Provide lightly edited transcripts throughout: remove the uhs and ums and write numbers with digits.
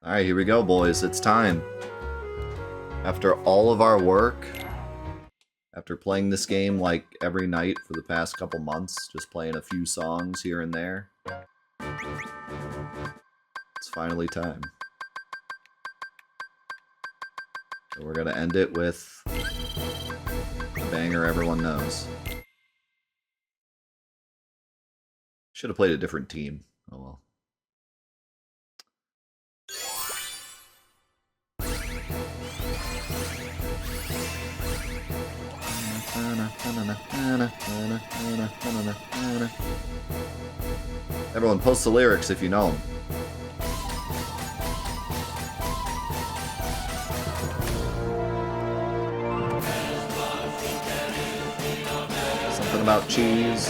Alright, here we go, boys. It's time. After all of our work, after playing this game like every night for the past couple months, just playing a few songs here and there, it's finally time. So we're gonna end it with a banger everyone knows. Should have played a different team. Oh well. Everyone post the lyrics if you know them. Something about cheese.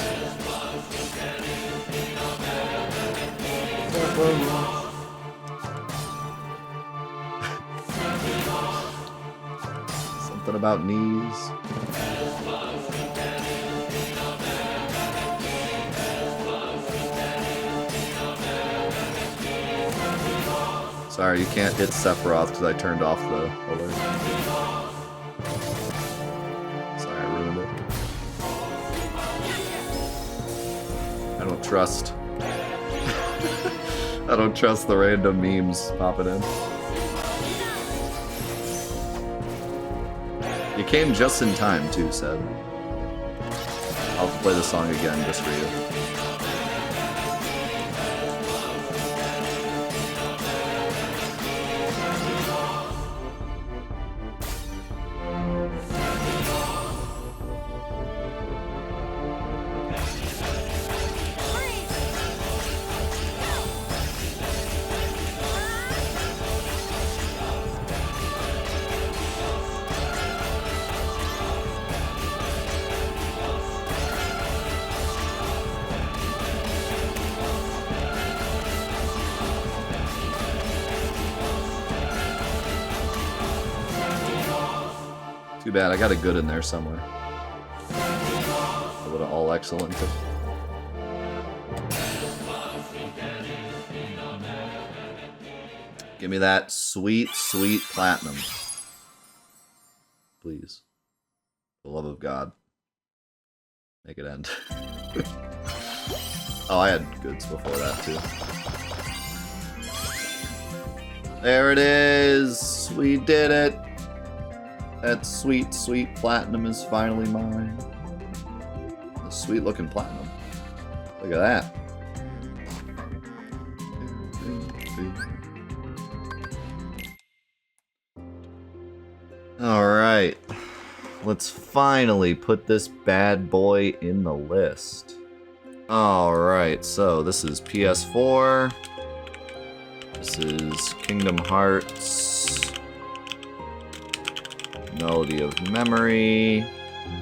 Something about knees. Sorry, you can't hit Sephiroth because I turned off the alert. Sorry, I ruined it. I don't trust. I don't trust the random memes popping in. You came just in time, too, Seb. I'll play the song again just for you. Too bad, I got a good in there somewhere. A little all excellent. Give me that sweet, sweet platinum. Please. For the love of God. Make it end. Oh, I had goods before that, too. There it is! We did it! That sweet, sweet platinum is finally mine. A sweet looking platinum. Look at that. Alright. Let's finally put this bad boy in the list. Alright, so this is PS4. This is Kingdom Hearts. Melody of Memory.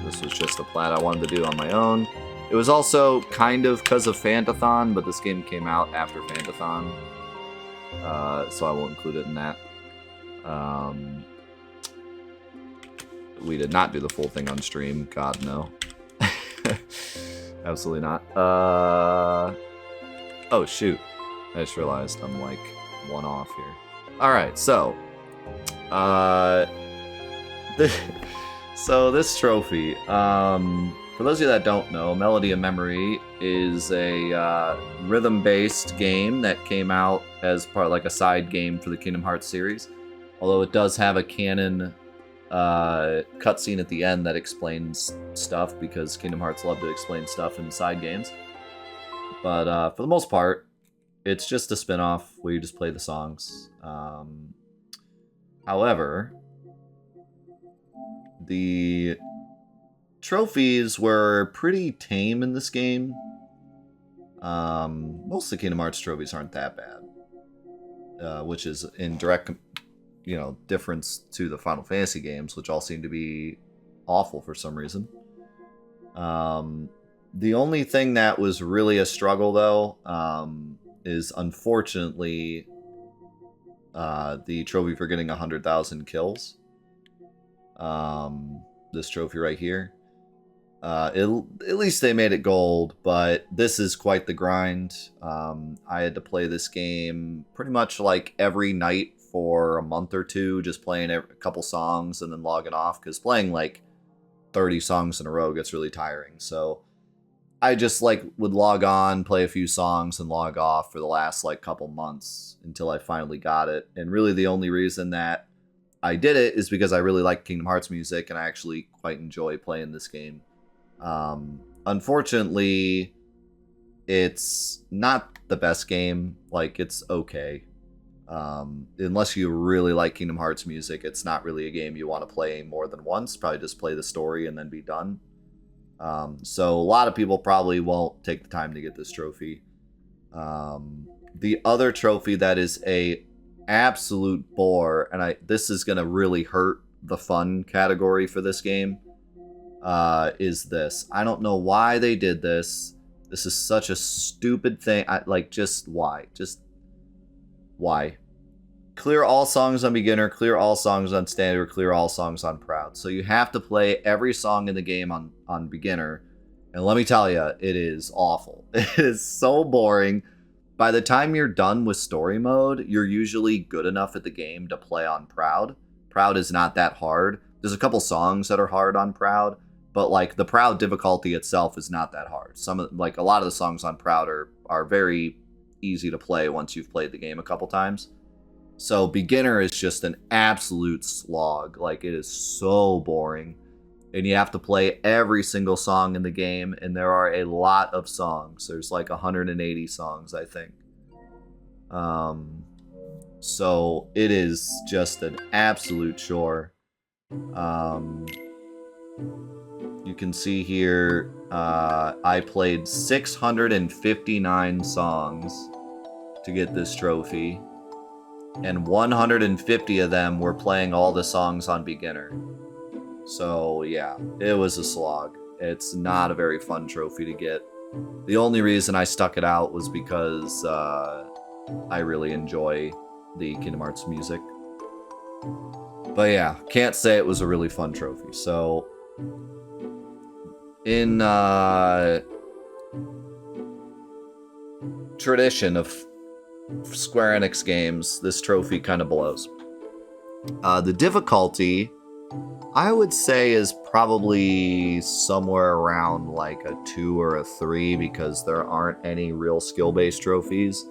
This was just a plat I wanted to do on my own. It was also kind of because of Fantathon, but this game came out after Fantathon. So I won't include it in that. We did not do the full thing on stream. God, no. Absolutely not. Oh, shoot. I just realized I'm like one off here. Alright, so. So this trophy, for those of you that don't know, Melody of Memory is a rhythm-based game that came out as part like a side game for the Kingdom Hearts series. Although it does have a canon cutscene at the end that explains stuff, because Kingdom Hearts love to explain stuff in side games. But for the most part, it's just a spin-off where you just play the songs. However, the trophies were pretty tame in this game. Most of the Kingdom Hearts trophies aren't that bad, which is in direct, difference to the Final Fantasy games, which all seem to be awful for some reason. The only thing that was really a struggle, though, is unfortunately the trophy for getting 100,000 kills. This trophy right here. At least they made it gold, but this is quite the grind. I had to play this game pretty much like every night for a month or two, just playing a couple songs and then logging off, because playing like 30 songs in a row gets really tiring. So I just like would log on, play a few songs, and log off for the last like couple months until I finally got it. And really, the only reason that I did it is because I really like Kingdom Hearts music, and I actually quite enjoy playing this game. Unfortunately, it's not the best game. Like, it's okay. Unless you really like Kingdom Hearts music, it's not really a game you want to play more than once. Probably just play the story and then be done. So a lot of people probably won't take the time to get this trophy. The other trophy that is a absolute bore, and this is gonna really hurt the fun category for this game, is this. I don't know why they did this. This is such a stupid thing. Just why? Just why? Clear all songs on beginner, clear all songs on standard, clear all songs on proud. So you have to play every song in the game on beginner. And let me tell you, it is awful. It is so boring. By the time you're done with story mode, you're usually good enough at the game to play on proud. Proud is not that hard. There's a couple songs that are hard on proud, but like the proud difficulty itself is not that hard. A lot of the songs on proud are very easy to play once you've played the game a couple times. So beginner is just an absolute slog. Like, it is so boring. And you have to play every single song in the game, and there are a lot of songs. There's like 180 songs, I think. So it is just an absolute chore. You can see here, I played 659 songs to get this trophy, and 150 of them were playing all the songs on beginner. So yeah, it was a slog. It's not a very fun trophy to get. The only reason I stuck it out was because I really enjoy the Kingdom Hearts music. But yeah, can't say it was a really fun trophy. So in tradition of Square Enix games, this trophy kind of blows. The difficulty, I would say, is probably somewhere around like a 2 or a 3, because there aren't any real skill-based trophies.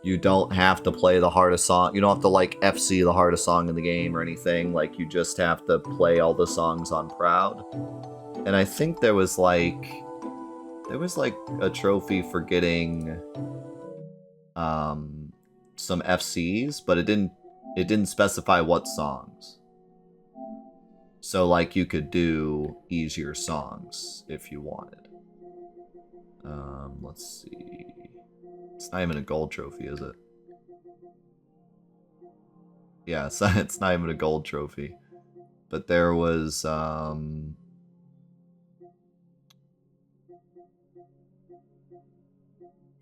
You don't have to play the hardest song. You don't have to like FC the hardest song in the game or anything. Like, you just have to play all the songs on proud. And I think there was like a trophy for getting some FCs, but it didn't specify what songs. So like, you could do easier songs if you wanted. Let's see. It's not even a gold trophy, is it? Yeah, it's not even a gold trophy. But there was oh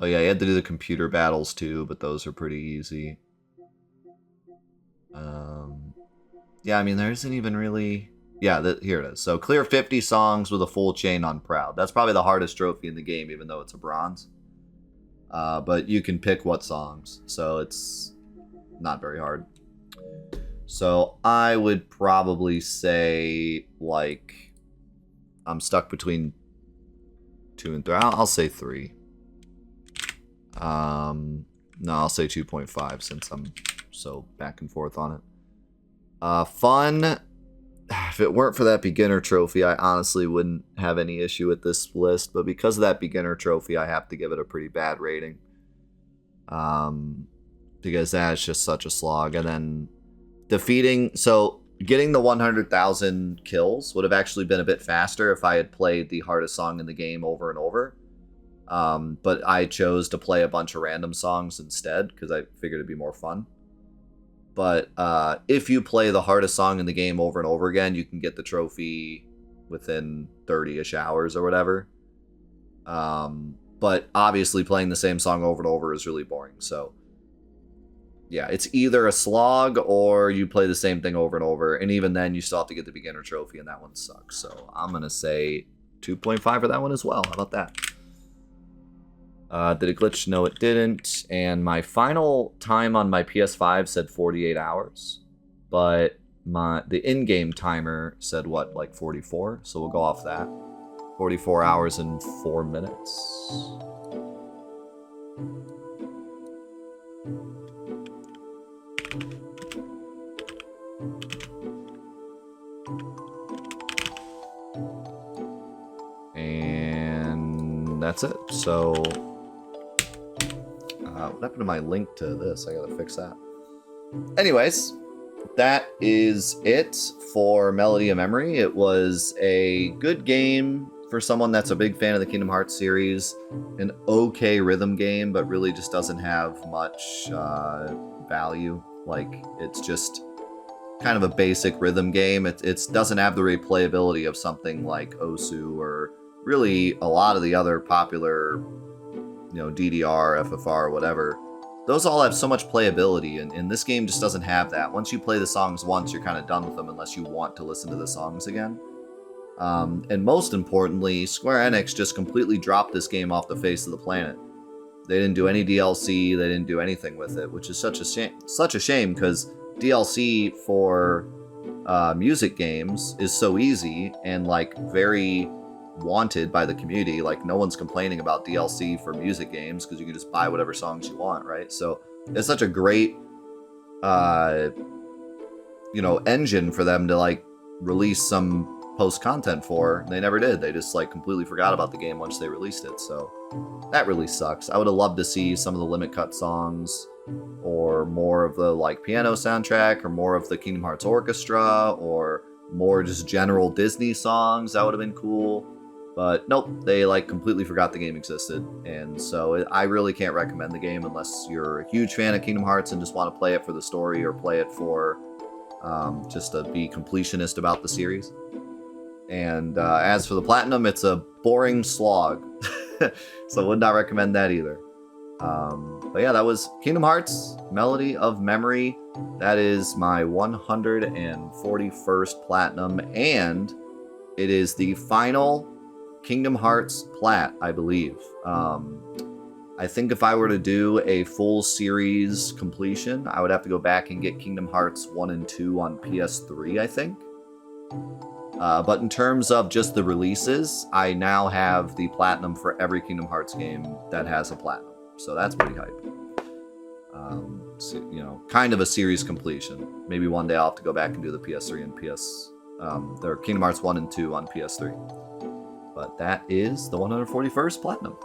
yeah, you had to do the computer battles too, but those are pretty easy. Yeah, I mean, there isn't even really... Yeah, here it is. So clear 50 songs with a full chain on proud. That's probably the hardest trophy in the game, even though it's a bronze. But you can pick what songs, so it's not very hard. So I would probably say, like, I'm stuck between 2 and 3. I'll say 3. No, I'll say 2.5 since I'm so back and forth on it. Fun. If it weren't for that beginner trophy, I honestly wouldn't have any issue with this list. But because of that beginner trophy, I have to give it a pretty bad rating. Because that's just such a slog. And then getting the 100,000 kills would have actually been a bit faster if I had played the hardest song in the game over and over. But I chose to play a bunch of random songs instead because I figured it'd be more fun. But if you play the hardest song in the game over and over again, you can get the trophy within 30-ish hours or whatever. But obviously playing the same song over and over is really boring. So yeah, it's either a slog or you play the same thing over and over. And even then, you still have to get the beginner trophy, and that one sucks. So I'm going to say 2.5 for that one as well. How about that? Did it glitch? No, it didn't. And my final time on my PS5 said 48 hours. But the in-game timer said, what, like 44? So we'll go off that. 44 hours and 4 minutes. And that's it. So, what happened to my link to this? I gotta fix that. Anyways, that is it for Melody of Memory. It was a good game for someone that's a big fan of the Kingdom Hearts series. An okay rhythm game, but really just doesn't have much value. Like, it's just kind of a basic rhythm game. It doesn't have the replayability of something like Osu or really a lot of the other popular, DDR, FFR, whatever. Those all have so much playability, and this game just doesn't have that. Once you play the songs once, you're kind of done with them unless you want to listen to the songs again. And most importantly, Square Enix just completely dropped this game off the face of the planet. They didn't do any DLC, they didn't do anything with it, which is such a shame, because DLC for music games is so easy and like very wanted by the community. Like, no one's complaining about DLC for music games because you can just buy whatever songs you want, right? So it's such a great engine for them to like release some post content for. They never did. They just like completely forgot about the game once they released it. So that really sucks. I would have loved to see some of the Limit Cut songs, or more of the like piano soundtrack, or more of the Kingdom Hearts Orchestra, or more just general Disney songs. That would have been cool. But nope, they like completely forgot the game existed. And so I really can't recommend the game unless you're a huge fan of Kingdom Hearts and just want to play it for the story, or play it for just to be completionist about the series. And as for the Platinum, it's a boring slog. So I would not recommend that either. But yeah, that was Kingdom Hearts Melody of Memory. That is my 141st Platinum, and it is the final Kingdom Hearts Plat, I believe. I think if I were to do a full series completion, I would have to go back and get Kingdom Hearts 1 and 2 on PS3, I think. But in terms of just the releases, I now have the Platinum for every Kingdom Hearts game that has a Platinum. So that's pretty hype. So, kind of a series completion. Maybe one day I'll have to go back and do the PS3 and their Kingdom Hearts 1 and 2 on PS3. But that is the 141st Platinum.